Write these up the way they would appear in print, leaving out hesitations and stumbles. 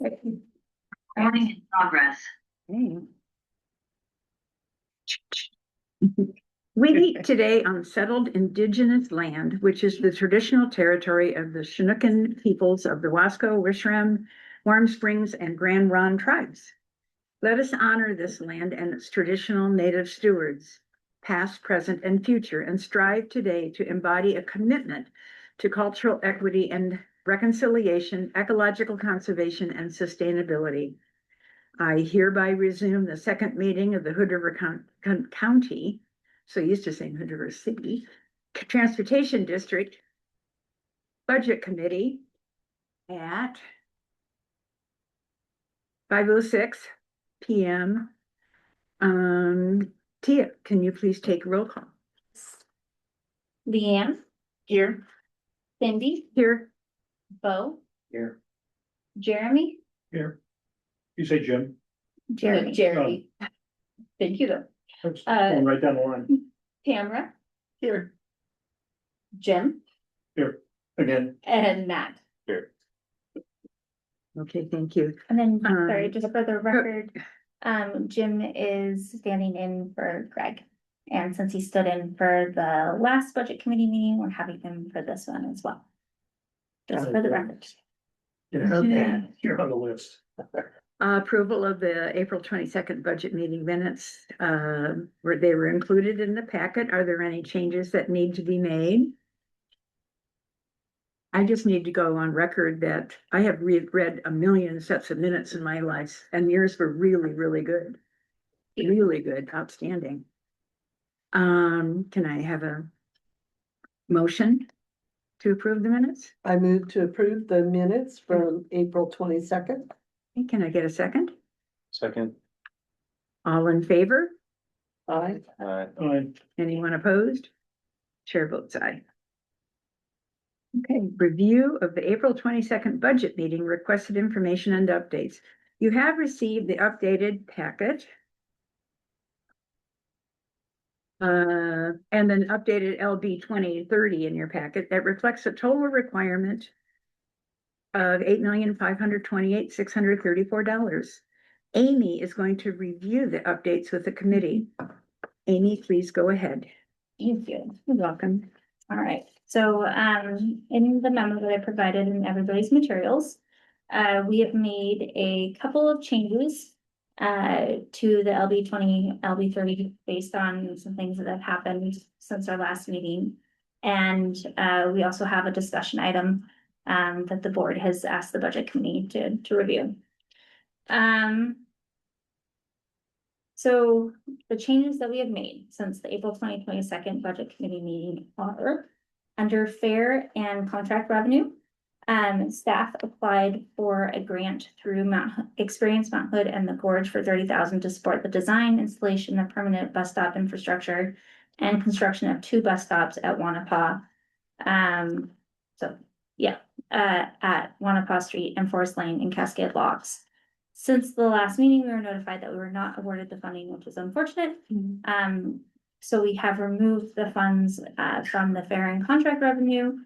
Recording in progress. We meet today on settled indigenous land, which is the traditional territory of the Chinookan peoples of the Wasco, Wishram, Warm Springs, and Grand Ronde tribes. Let us honor this land and its traditional native stewards, past, present, and future, and strive today to embody a commitment to cultural equity and reconciliation, ecological conservation, and sustainability. I hereby resume the second meeting of the Hood River County, so used to saying Hood River City, Transportation District Budget Committee at 5:06 p.m. Tia, can you please take roll call? Leanne, Here. Cindy, Here. Bo, Here. Jeremy, Here. You say Jim? Jeremy. Thank you though. That's going right down the line. Tamara, Here. Jim, Here, again. and Matt. Here. Okay, thank you. And then, Um, sorry, just for the record, Jim is standing in for Greg. And since he stood in for the last budget committee meeting, we're having him for this one as well. Just for the record. Yeah, Okay. you're on the list. Approval of the April 22nd budget meeting minutes, they were included in the packet. Are there any changes that need to be made? I just need to go on record that I have read a million sets of minutes in my life, and yours were really, really good. Really good, outstanding. Can I have a motion to approve the minutes? I move to approve the minutes from April 22nd. Can I get a second? Second. All in favor? Aye. Aye. Anyone opposed? Chair votes aye. Okay, review of the April 22nd budget meeting, requested information and updates. You have received the updated packet. And an updated LB 2030 in your packet that reflects a total requirement of $8,528,634. Amy is going to review the updates with the committee. Amy, please go ahead. Thank you. You're welcome. All right, so in the memo that I provided in everybody's materials, we have made a couple of changes to the LB 20, LB 30 based on some things that have happened since our last meeting. And we also have a discussion item that the board has asked the budget committee to review. So the changes that we have made since the April 2022 budget committee meeting are under fair and contract revenue. Staff applied for a grant through Experience Mount Hood and the Gorge for $30,000 to support the design, installation of permanent bus stop infrastructure and construction of 2 bus stops at Wanapa. At Wanapa Street and Forest Lane and Cascade Locks. Since the last meeting, we were notified that we were not awarded the funding, which is unfortunate. So we have removed the funds from the fair and contract revenue,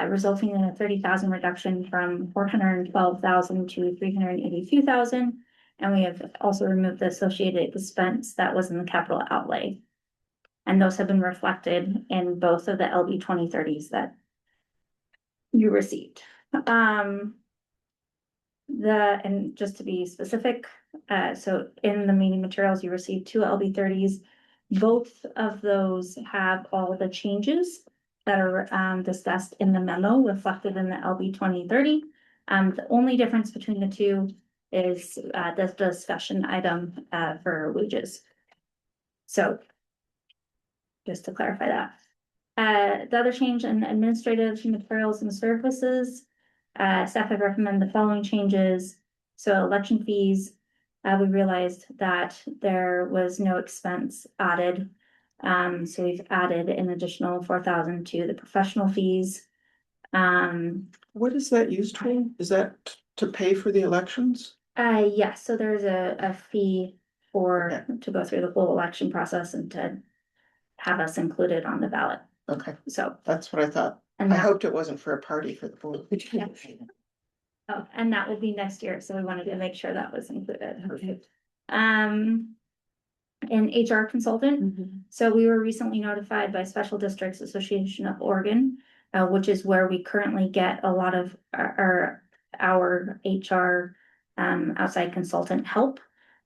resulting in a 30,000 reduction from 412,000 to 382,000. And we have also removed the associated expense that was in the capital outlay. And those have been reflected in both of the LB 2030s that you received. And just to be specific, so in the meeting materials, you received 2 LB 30s. Both of those have all the changes that are discussed in the memo reflected in the LB 2030. The only difference between the two is the discussion item for wages. So just to clarify that. The other change in administrative materials and services, staff have recommended the following changes. So election fees, we realized that there was no expense added. So we've added an additional 4,000 to the professional fees. What is that used for? Is that to pay for the elections? Yes, so there's a fee for to go through the whole election process and to have us included on the ballot. Okay, So that's what I thought. and I that, hoped it wasn't for a party for the board. yeah. Oh, and that will be next year, so we wanted to make sure that was included. Okay. An HR consultant, Mhm. so we were recently notified by Special Districts Association of Oregon, which is where we currently get a lot of our HR outside consultant help.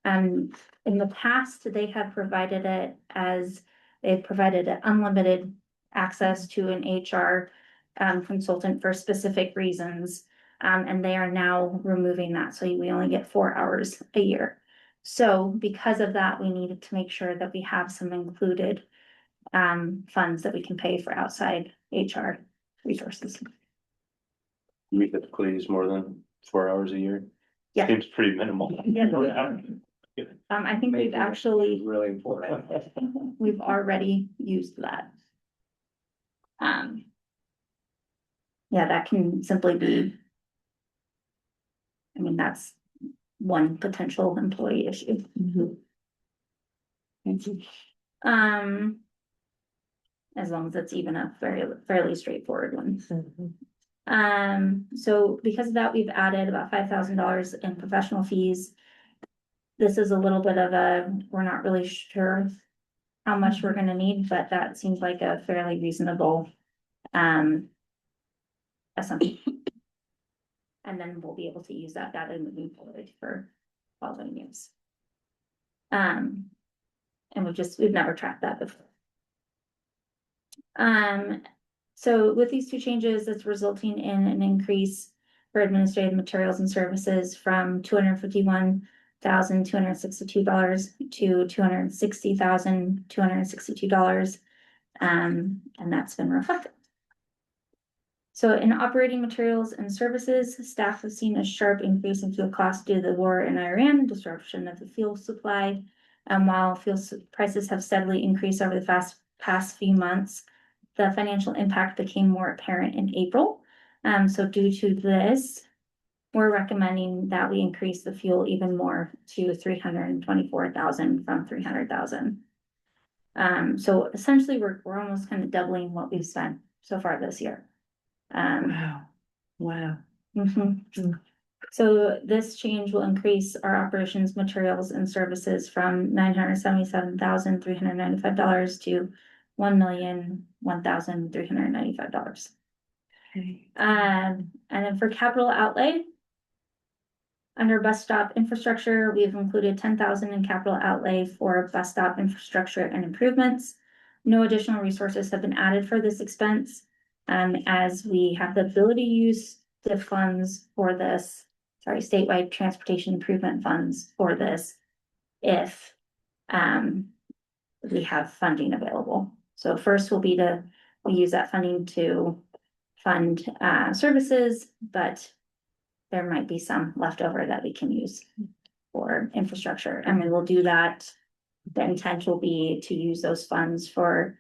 In the past, they have provided it as, they've provided unlimited access to an HR consultant for specific reasons. And they are now removing that, so we only get 4 hours a year. So because of that, we needed to make sure that we have some included funds that we can pay for outside HR resources. We typically use more than 4 hours a year. Yeah. Seems pretty minimal. I think we've actually, Really important. we've already used that. Yeah, that can simply be, I mean, that's one potential employee issue. Mhm. Thank you. As long as it's even a fairly straightforward one. Mhm. So because of that, we've added about $5,000 in professional fees. This is a little bit of a, we're not really sure how much we're gonna need, but that seems like a fairly reasonable assumption. And then we'll be able to use that data moving forward for following years. And we've never tracked that before. So with these two changes, it's resulting in an increase for administrative materials and services from $251,262 to $260,262. And that's been reflected. So in operating materials and services, staff have seen a sharp increase in fuel costs due to the war in Iran, disruption of the fuel supply. While fuel prices have steadily increased over the past few months, the financial impact became more apparent in April. So due to this, we're recommending that we increase the fuel even more to 324,000 from 300,000. So essentially, we're almost kind of doubling what we've spent so far this year. Wow. Mhm. So this change will increase our operations, materials and services from $977,395 to $1,001,395. Okay. And then for capital outlay, under bus stop infrastructure, we've included 10,000 in capital outlay for bus stop infrastructure and improvements. No additional resources have been added for this expense. As we have the ability to use the funds for this, statewide transportation improvement funds for this, if we have funding available. So first will be we use that funding to fund services, but there might be some leftover that we can use for infrastructure, and we will do that. The intent will be to use those funds for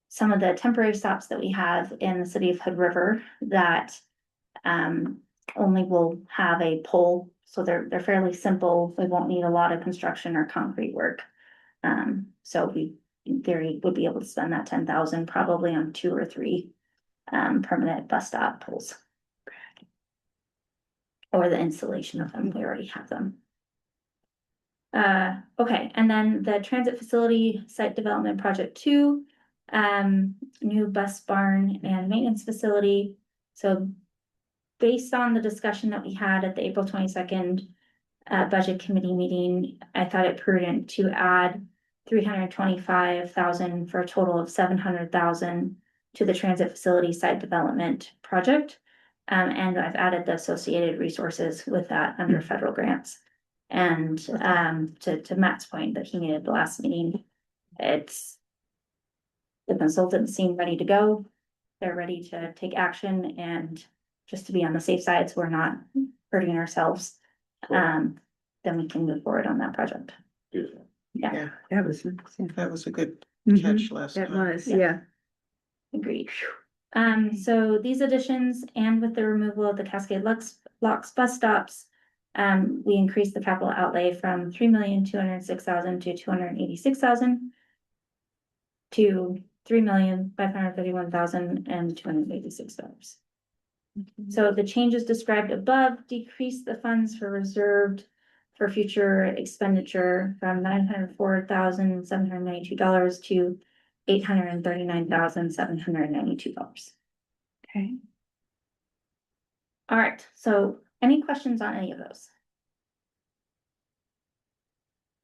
some of the temporary stops that we have in the city of Hood River that only will have a pole, so they're fairly simple. We won't need a lot of construction or concrete work. So we, in theory, would be able to spend that 10,000 probably on 2 or 3 permanent bus stop poles. Or the installation of them, we already have them. Okay, and then the transit facility site development project 2, new bus barn and maintenance facility. So based on the discussion that we had at the April 22nd budget committee meeting, I thought it prudent to add 325,000 for a total of 700,000 to the transit facility site development project. And I've added the associated resources with that under federal grants. And to Matt's point that he made at the last meeting, it's the consultants seem ready to go. They're ready to take action, and just to be on the safe side, so we're not hurting ourselves. Then we can move forward on that project. Beautiful. Yeah, That was nice. Yeah. That was a good Mhm. catch last That time. was, Yeah. yeah. agreed. So these additions and with the removal of the Cascade Locks bus stops, we increased the capital outlay from $3,206,000 to $286,000 to $3,531,286. So the changes described above decrease the funds for reserved for future expenditure from $904,792 to $839,792. Okay. All right, so any questions on any of those?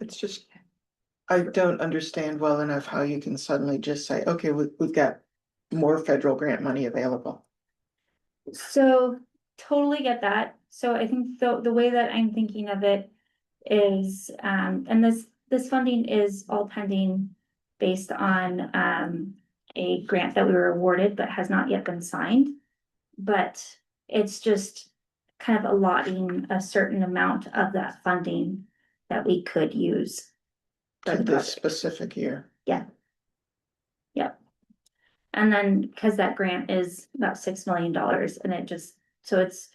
It's just, I don't understand well enough how you can suddenly just say, okay, we've got more federal grant money available. So totally get that. So I think the way that I'm thinking of it is, and this funding is all pending based on, a grant that we were awarded but has not yet been signed. But it's just kind of allotting a certain amount of that funding that we could use. for To the this project. specific year. Yep. And then, because that grant is about $6 million and so it's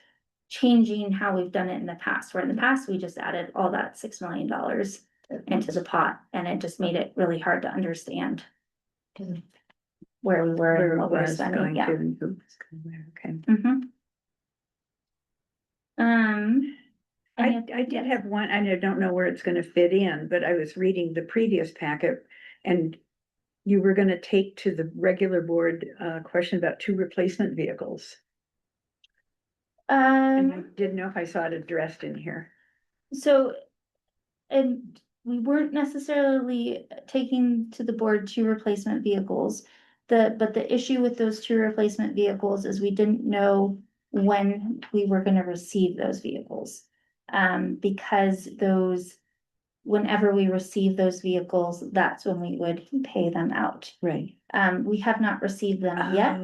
changing how we've done it in the past, where in the past, we just added all that $6 million into the pot, and it just made it really hard to understand where we were Where and it what we were was spending, going yeah. to and who was going where, okay. I did have one, and I don't know where it's gonna fit in, but I was reading the previous packet and you were gonna take to the regular board, question about 2 replacement vehicles. And I didn't know if I saw it addressed in here. So, and we weren't necessarily taking to the board 2 replacement vehicles. But the issue with those 2 replacement vehicles is we didn't know when we were gonna receive those vehicles. Because whenever we receive those vehicles, that's when we would pay them out. Right. We have not received them yet,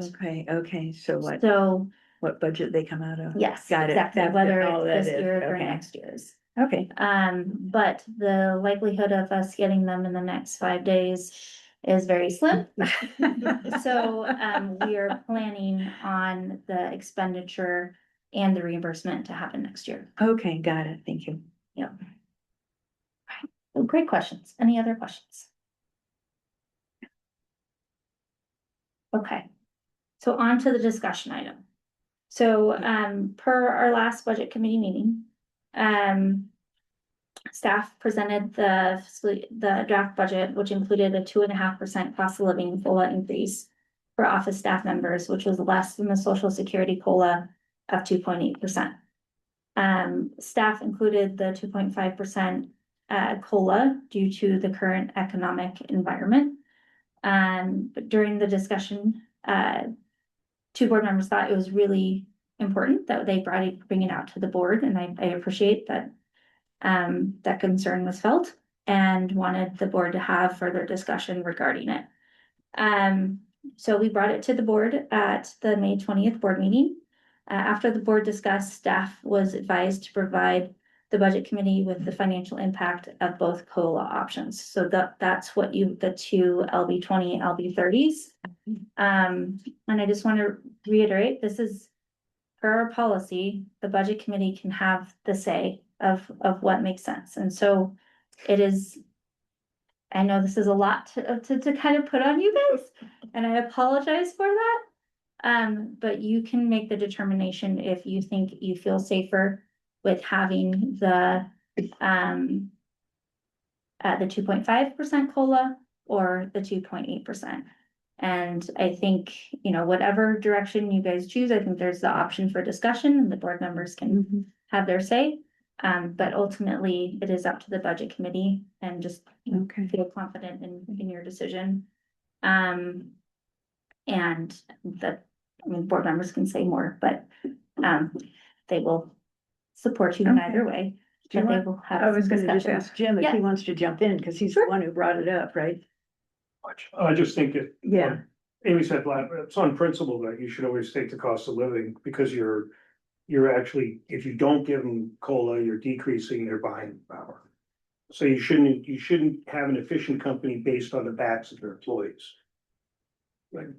Okay, so so, what budget they come out of? yes, Got it. exactly, That's whether all that it's this is, year or okay. next year's. Okay, But the likelihood of us getting them in the next 5 days is very slim. So, we are planning on the expenditure and the reimbursement to happen next year. okay, got it, thank you. Oh, great questions. Any other questions? Okay, so on to the discussion item. So, per our last budget committee meeting, staff presented the draft budget, which included a 2.5% cost of living COLA increase for office staff members, which was less than the Social Security COLA of 2.8%. Staff included the 2.5% COLA due to the current economic environment. But during the discussion, 2 board members thought it was really important that they bring it out to the board, and I appreciate that. That concern was felt and wanted the board to have further discussion regarding it. So we brought it to the board at the May 20th board meeting. After the board discussed, staff was advised to provide the budget committee with the financial impact of both COLA options. So that's what the 2 LB20, LB30s. And I just want to reiterate, this is per our policy, the budget committee can have the say of what makes sense. And so it is, I know this is a lot to kind of put on you guys, and I apologize for that. But you can make the determination if you think you feel safer with having the 2.5% COLA or the 2.8%. And I think, whatever direction you guys choose, I think there's the option for discussion and the board members can have their say. But ultimately, it is up to the budget committee, and just Okay, feel confident in your decision. And board members can say more, but, they will support you in either way. Do you But they want- will have I was some gonna just discussion. ask Jim if Yeah. he wants to jump in, because he's the Sure. one who brought it up, right? I just think Yeah. Amy said, it's on principle that you should always take the cost of living, because you're actually, if you don't give them COLA, you're decreasing their buying power. So you shouldn't have an efficient company based on the backs of their employees. Right,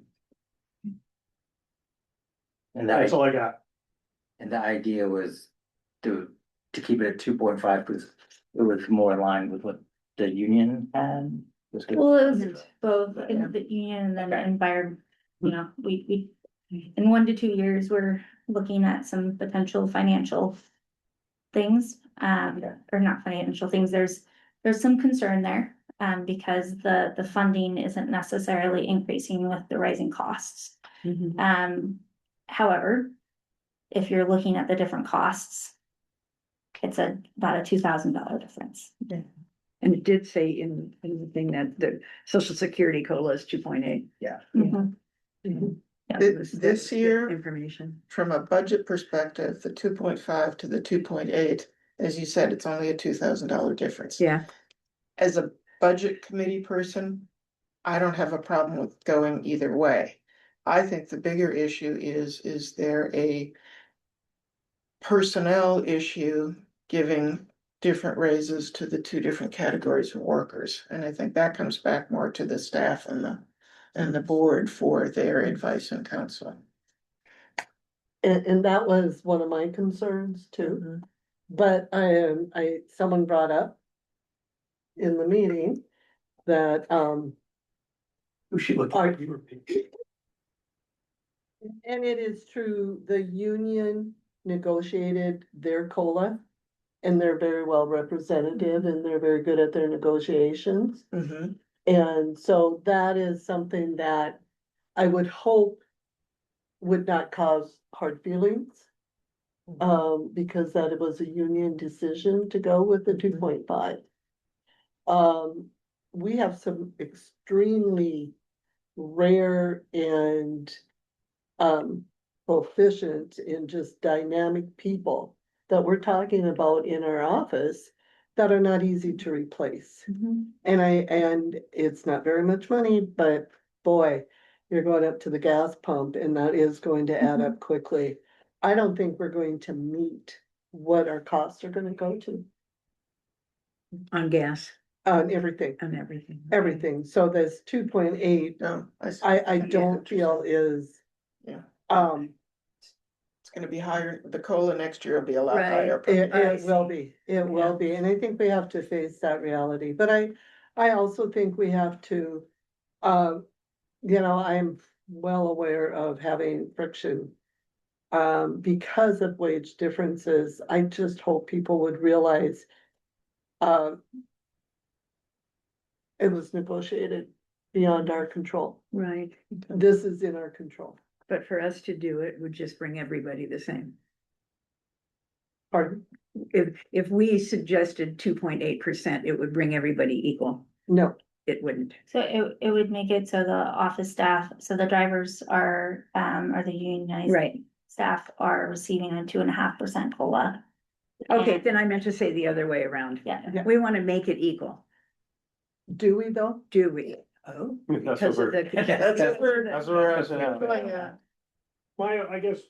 And that's all I got. the idea was to keep it at 2.5, because it was more in line with what the union had. Well, it was both in the union and then the Okay. environment, we in 1 to 2 years, we're looking at some potential financial things, or not financial things, there's some concern there, because the funding isn't necessarily increasing with the rising costs. However, if you're looking at the different costs, it's about a $2,000 difference. And it did say in the thing that the social security COLA is 2.8. Mhm. This year, Information. from a budget perspective, the 2.5 to the 2.8, as you said, it's only a $2,000 difference. Yeah, As a budget committee person, I don't have a problem with going either way. I think the bigger issue is there a personnel issue giving different raises to the two different categories of workers? And I think that comes back more to the staff and the board for their advice and counsel. And that was one of my concerns too. But someone brought up in the meeting that, Who should look Are- at you? and it is true, the union negotiated their COLA. And they're very well representative and they're very good at their negotiations. Mhm. And so that is something that I would hope would not cause hard feelings. Because that it was a union decision to go with the 2.5. We have some extremely rare and proficient in just dynamic people that we're talking about in our office that are not easy to replace. And it's not very much money, but boy, you're going up to the gas pump and that is going to add up quickly. I don't think we're going to meet what our costs are gonna go to on gas on everything, and everything. everything. So this 2.8, No, I don't feel is. Yeah. Um, It's gonna be higher, the COLA next year will be a lot Right. higher. it will be, it will Yeah. be, and I think we have to face that reality, but I also think we have to. I'm well aware of having friction. Because of wage differences, I just hope people would realize. It was negotiated beyond our control. Right, This is in our control. but for us to do it would just bring everybody the same. Pardon? If we suggested 2.8%, it would bring everybody equal. No, It wouldn't. So it would make it so the office staff, so the drivers are the unionized. Right. Staff are receiving a 2.5% COLA. Okay, And- then I meant to say the other way around. Yeah. We want to make it equal, do we though? do we? Oh. That's Because what of we're, the. That's what we're- that's what we're asking now. I guess,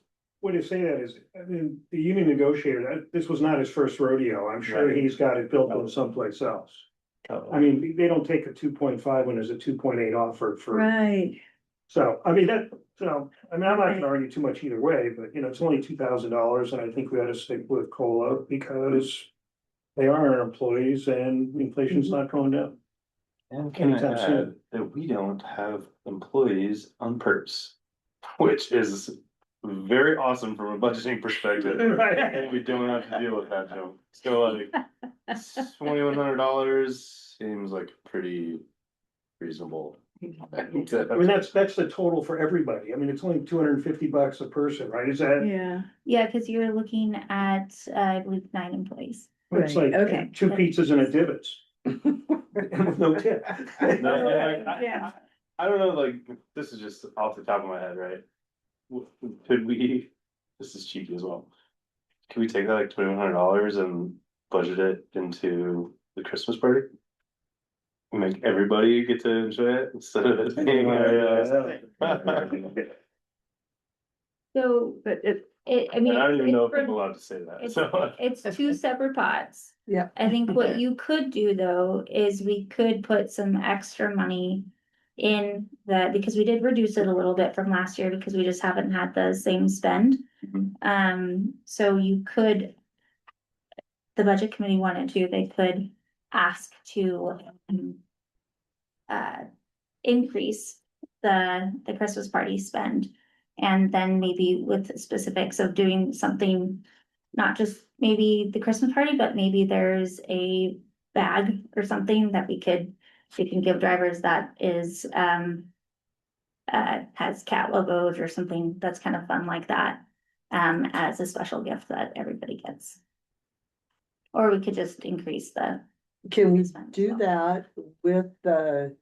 way to say that is, I mean, the union negotiator, this was not his first rodeo. I'm sure Right. he's got it built in someplace else. I mean, they don't take a 2.5 when there's a 2.8 offered for, Right, so, I mean, I'm not gonna argue too much either way, but it's only $2,000 and I think we ought to stick with COLA because they are our employees and inflation's not going down. And can I Anytime soon. add that we don't have employees on PERS, which is very awesome from a budgeting perspective. And we don't have to deal with that, Joe. So like $2,100 seems like pretty reasonable. I mean, that's the total for everybody. I mean, it's only $250 a person, right? Is that, yeah, Yeah, because you're looking at, I believe, 9 employees. it's right, like okay. 2 pizzas and a Divots. And with no tip. No, like, Yeah. I don't know, like, this is just off the top of my head, right? Could we, this is cheeky as well. Could we take that like $2,100 and budget it into the Christmas party? Make everybody get to enjoy it instead of it being So But it, I mean. I don't even it's know if for- I'm allowed to say that, It's, so. it's 2 separate pots. Yeah. I think what you could do though, is we could put some extra money in that, because we did reduce it a little bit from last year, because we just haven't had the same spend. Mhm. So you could. The budget committee wanted to, they could ask to. Increase the Christmas party spend And then maybe with specifics of doing something, not just maybe the Christmas party, but maybe there's a bag or something that we can give drivers that is, has cat logos or something that's kind of fun like that, as a special gift that everybody gets. Or we could just increase the, Can we Expense, do well. that with the?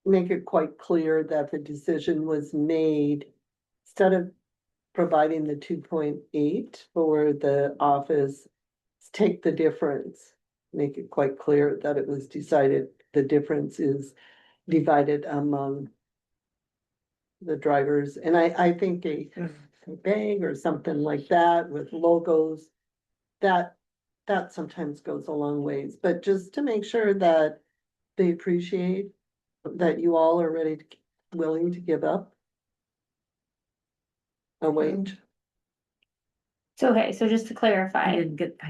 Make it quite clear that the decision was made, instead of providing the 2.8 for the office, take the difference. Make it quite clear that it was decided, the difference is divided among the drivers, and I think a bag or something like that with logos, that sometimes goes a long ways, but just to make sure that they appreciate that you all are ready to, willing to give up a wage. so, okay, so just to clarify. I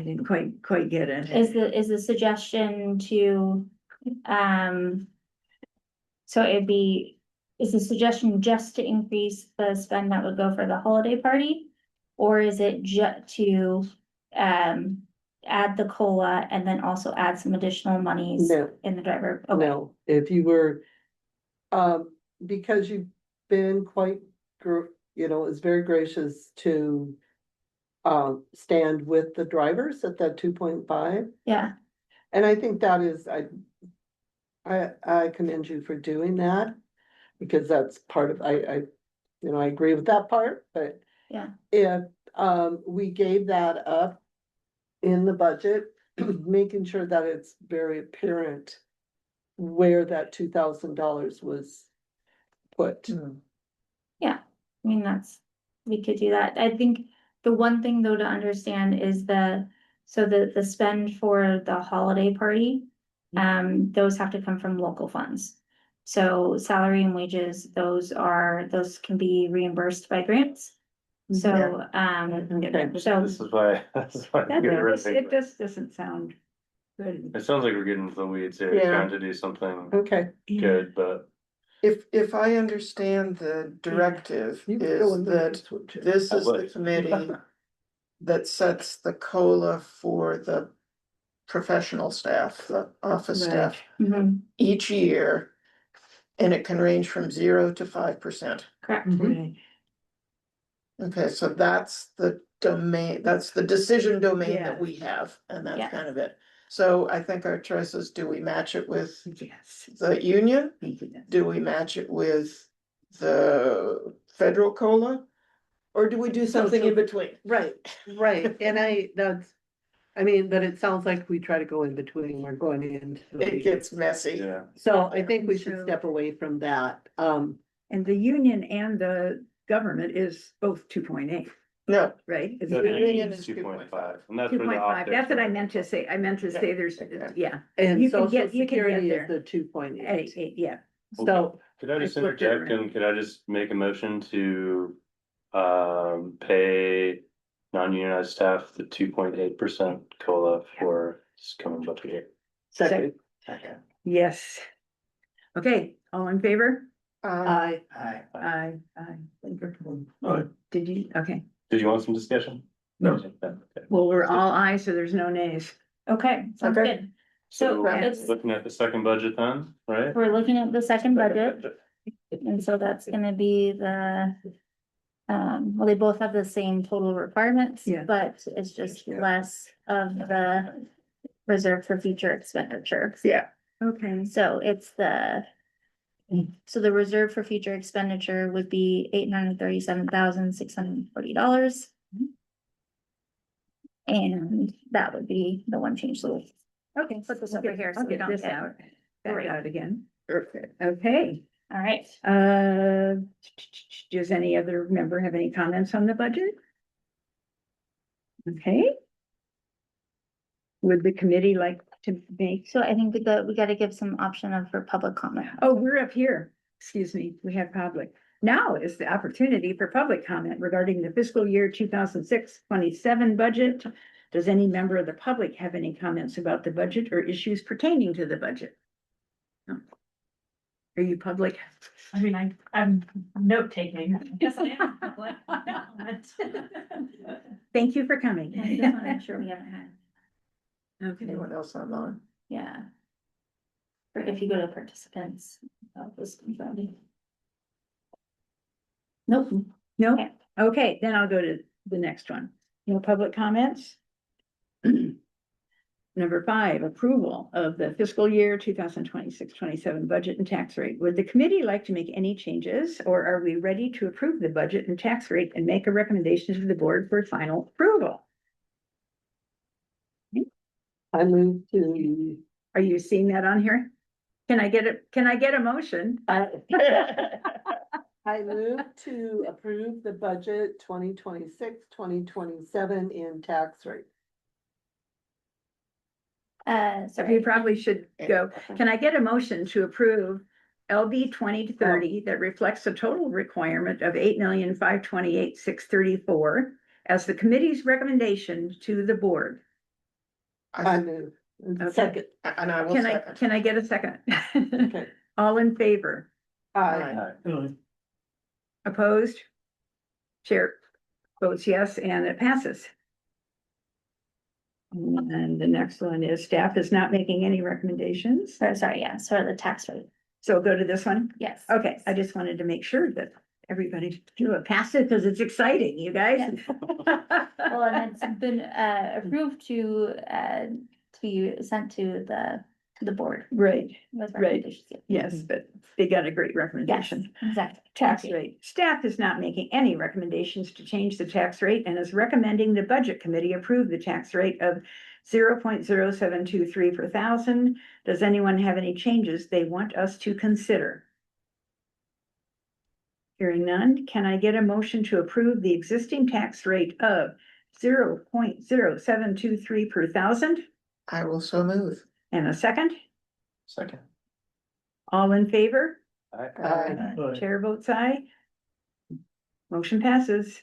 didn't quite get it. Is the suggestion to, so it'd be, is the suggestion just to increase the spend that would go for the holiday party? Or is it to, add the COLA and then also add some additional monies No. in the driver? Okay. No, if you were, because you've been quite, is very gracious to stand with the drivers at that 2.5. Yeah, And I think that is, I commend you for doing that, because that's part of, I agree with that part, but. Yeah. If, we gave that up in the budget, making sure that it's very apparent where that $2,000 was put. I mean, we could do that. I think the one thing though to understand is the spend for the holiday party, those have to come from local funds. So salary and wages, those can be reimbursed by grants. So, Okay. so, This is why, That, it it just doesn't sound good. sounds like we're getting into the weeds here, Yeah. trying to do something Okay. good, but If I understand the directive You can go is in the that next one, too. this I is the would. committee that sets the COLA for the professional staff, the office Right. staff, mhm, each year. And it can range from 0 to 5%. correct. Right. Okay, so that's the domain, that's the decision domain that Yeah. we have, and Yeah. that's kind of it. So I think our choice is, do we match it with Yes. the union? Thank you. Do we match it with the federal COLA? Or do we do something in between? Right, right, and but it sounds like we try to go in between, we're going into. It gets messy. yeah. So I think we should So- step away from that, And the union and the government is both 2.8, No, right? The union is is 2.5, and that's Two where the point five, that's what I meant to optics- say. I meant to say there's, Okay. yeah, and You can social get- you can get security is there. the 2.8. yeah. So, Could I just I flipped it interject around. and could I just make a motion to pay non-unionized staff the 2.8% COLA for this coming budget year? second, Yes. Okay, all in favor? I, Aye. Aye. Did you, okay, Did you want some discussion? No. Okay. well, we're all ayes, so there's no nays. Okay, sounds Okay. good. So So it's, looking at the second budget then, right? we're looking at the second budget, and so that's gonna be the. Well, they both have the same total requirements, Yeah. but it's just less of the reserve for future expenditure. yeah, Okay. So it's so the reserve for future expenditure would be $837,640. And that would be the one change. So Okay. Put this over here so I'll we get don't this get- out, back Right. out again. perfect. Okay, all right, does any other member have any comments on the budget? Okay. Would the committee like to make, so I think we gotta give some option for public comment. oh, we're up here, excuse me, we have public. Now is the opportunity for public comment regarding the fiscal year 2026-27 budget. Does any member of the public have any comments about the budget or issues pertaining to the budget? No. Are you public? I mean, I'm note taking. Yes, I am. Like, Thank you for coming. Yeah, I just wanna make sure we haven't had, Okay, Anyone else online? yeah. Or if you go to participants, this confounding. Nope. no, Okay. okay, then I'll go to the next one. No public comments? Number 5, approval of the fiscal year 2026-27 budget and tax rate. Would the committee like to make any changes, or are we ready to approve the budget and tax rate and make a recommendation to the board for final approval? I move to. Are you seeing that on here? Can I get a motion? I move to approve the budget 2026-2027 in tax rate. So you probably should go. Can I get a motion to approve LB 20 to 30 that reflects the total requirement of 8,528,634 as the committee's recommendation to the board? I move. Okay. Second, And I will second. Can I get a second? okay, All in favor? aye. Opposed? Chair votes yes, and it passes. And the next one is staff is not making any recommendations. Sorry, yeah, the tax rate, So go to this one. yes. Okay, I just wanted to make sure that everybody knew it passed it because it's exciting, you guys. Well, and it's been approved to be sent to the board. Right, with Right. recommendations. yes, but they got a great Yes, recommendation. exactly. Tax Thank you. rate. Staff is not making any recommendations to change the tax rate and is recommending the budget committee approve the tax rate of 0.0723 per thousand. Does anyone have any changes they want us to consider? Hearing none, can I get a motion to approve the existing tax rate of 0.0723 per thousand? I will so move. And a second? Second. All in favor? Aye. Chair votes aye. Motion passes.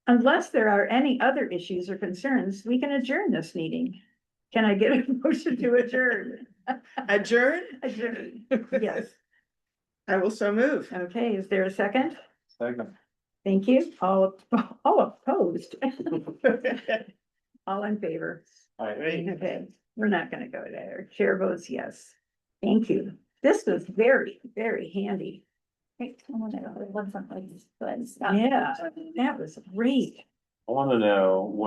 Unless there are any other issues or concerns, we can adjourn this meeting. Can I get a motion to adjourn? Adjourn? Adjourn, yes. I will so move. Okay, is there a second? Second. Thank you. All opposed? All in favor? All right. Okay, we're not gonna go there. Chair votes yes. Thank you. This was very, very handy. Great. I wonder if it was something like this, but it's- Yeah, that was great. I wanna know